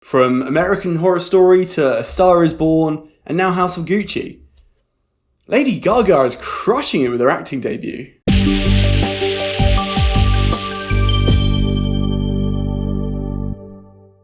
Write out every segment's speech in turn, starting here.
From American Horror Story to A Star Is Born, and now House of Gucci. Lady Gaga is crushing it with her acting debut.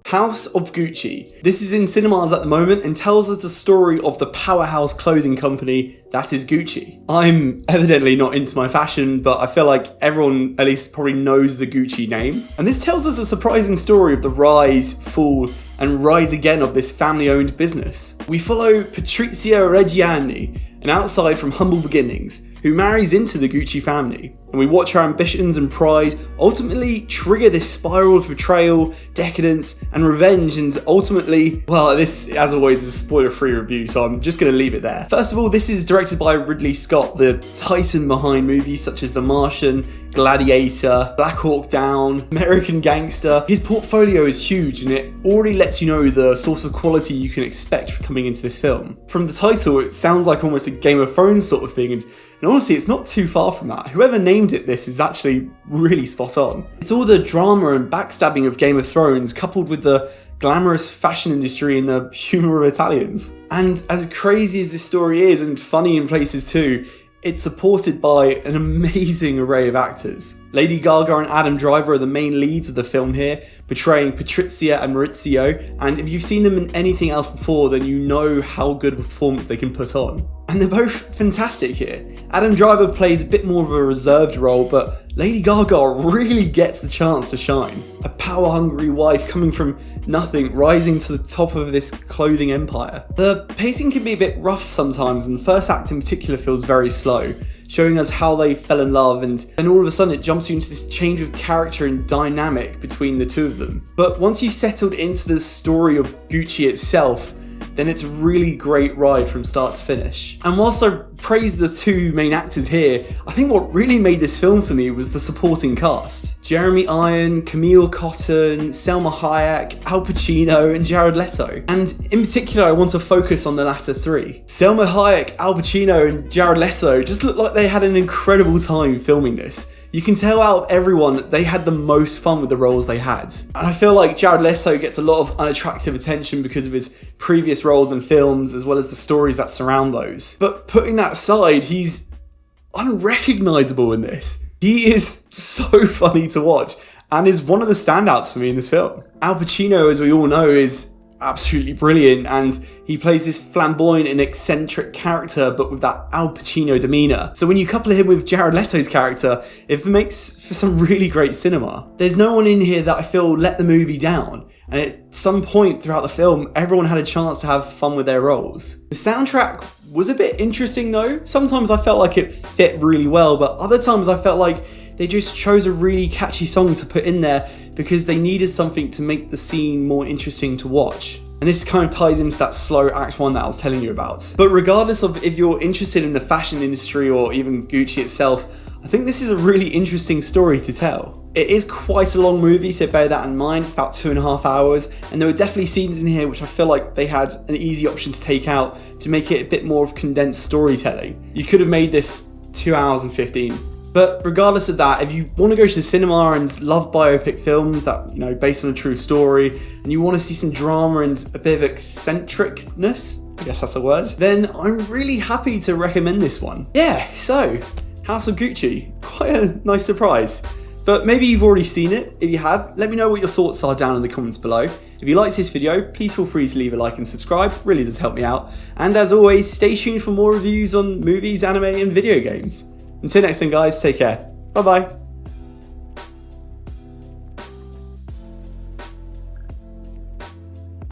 House of Gucci. This is in cinemas at the moment and tells us the story of the powerhouse clothing company that is Gucci. I'm evidently not into my fashion, but I feel like everyone at least probably knows the Gucci name. And this tells us a surprising story of the rise, fall, and rise again of this family-owned business. We follow Patrizia Reggiani, an outside from humble beginnings, who marries into the Gucci family, and we watch her ambitions and pride ultimately trigger this spiral of betrayal, decadence, and revenge, and ultimately, well, this, as always, is a spoiler-free review, so I'm just going to leave it there. First of all, this is directed by Ridley Scott, the titan behind movies such as The Martian, Gladiator, Black Hawk Down, American Gangster. His portfolio is huge, and it already lets you know the sort of quality you can expect coming into this film. From the title, it sounds like almost a Game of Thrones sort of thing, and honestly, it's not too far from that. Whoever named it this is actually really spot on. It's all the drama and backstabbing of Game of Thrones coupled with the glamorous fashion industry and the humour of Italians. And as crazy as this story is, and funny in places too, it's supported by an amazing array of actors. Lady Gaga and Adam Driver are the main leads of the film here, portraying Patrizia and Maurizio, and if you've seen them in anything else before, then you know how good a performance they can put on. And they're both fantastic here. Adam Driver plays a bit more of a reserved role, but Lady Gaga really gets the chance to shine. A power-hungry wife coming from nothing, rising to the top of this clothing empire. The pacing can be a bit rough sometimes, and the first act in particular feels very slow, showing us how they fell in love, and then all of a sudden it jumps you into this change of character and dynamic between the two of them. But once you've settled into the story of Gucci itself, then it's a really great ride from start to finish. And whilst I praise the two main actors here, I think what really made this film for me was the supporting cast. Jeremy Irons, Camille, Cottin, Selma Hayek, Al Pacino, and Jared Leto. And in particular, I want to focus on the latter three. Selma Hayek, Al Pacino, and Jared Leto just look like they had an incredible time filming this. You can tell out of everyone, they had the most fun with the roles they had. And I feel like Jared Leto gets a lot of unattractive attention because of his previous roles in films, as well as the stories that surround those. But putting that aside, he's unrecognisable in this. He is so funny to watch, and is one of the standouts for me in this film. Al Pacino, as we all know, is absolutely brilliant, and he plays this flamboyant and eccentric character, but with that Al Pacino demeanour. So when you couple him with Jared Leto's character, it makes for some really great cinema. There's no one in here that I feel let the movie down, and at some point throughout the film, everyone had a chance to have fun with their roles. The soundtrack was a bit interesting though. Sometimes I felt like it fit really well, but other times I felt like they just chose a really catchy song to put in there because they needed something to make the scene more interesting to watch. And this kind of ties into that slow act one that I was telling you about. But regardless of if you're interested in the fashion industry or even Gucci itself, I think this is a really interesting story to tell. It is quite a long movie, so bear that in mind. It's about 2.5 hours, and there were definitely scenes in here which I feel like they had an easy option to take out to make it a bit more of condensed storytelling. You could have made this 2 hours and 15. But regardless of that, if you want to go to the cinema and love biopic films that, you know, based on a true story, and you want to see some drama and a bit of eccentricness, I guess that's a word, then I'm really happy to recommend this one. Yeah, so, House of Gucci, quite a nice surprise. But maybe you've already seen it. If you have, let me know what your thoughts are down in the comments below. If you liked this video, please feel free to leave a like and subscribe, really does help me out. And as always, stay tuned for more reviews on movies, anime, and video games. Until next time guys, take care. Bye bye.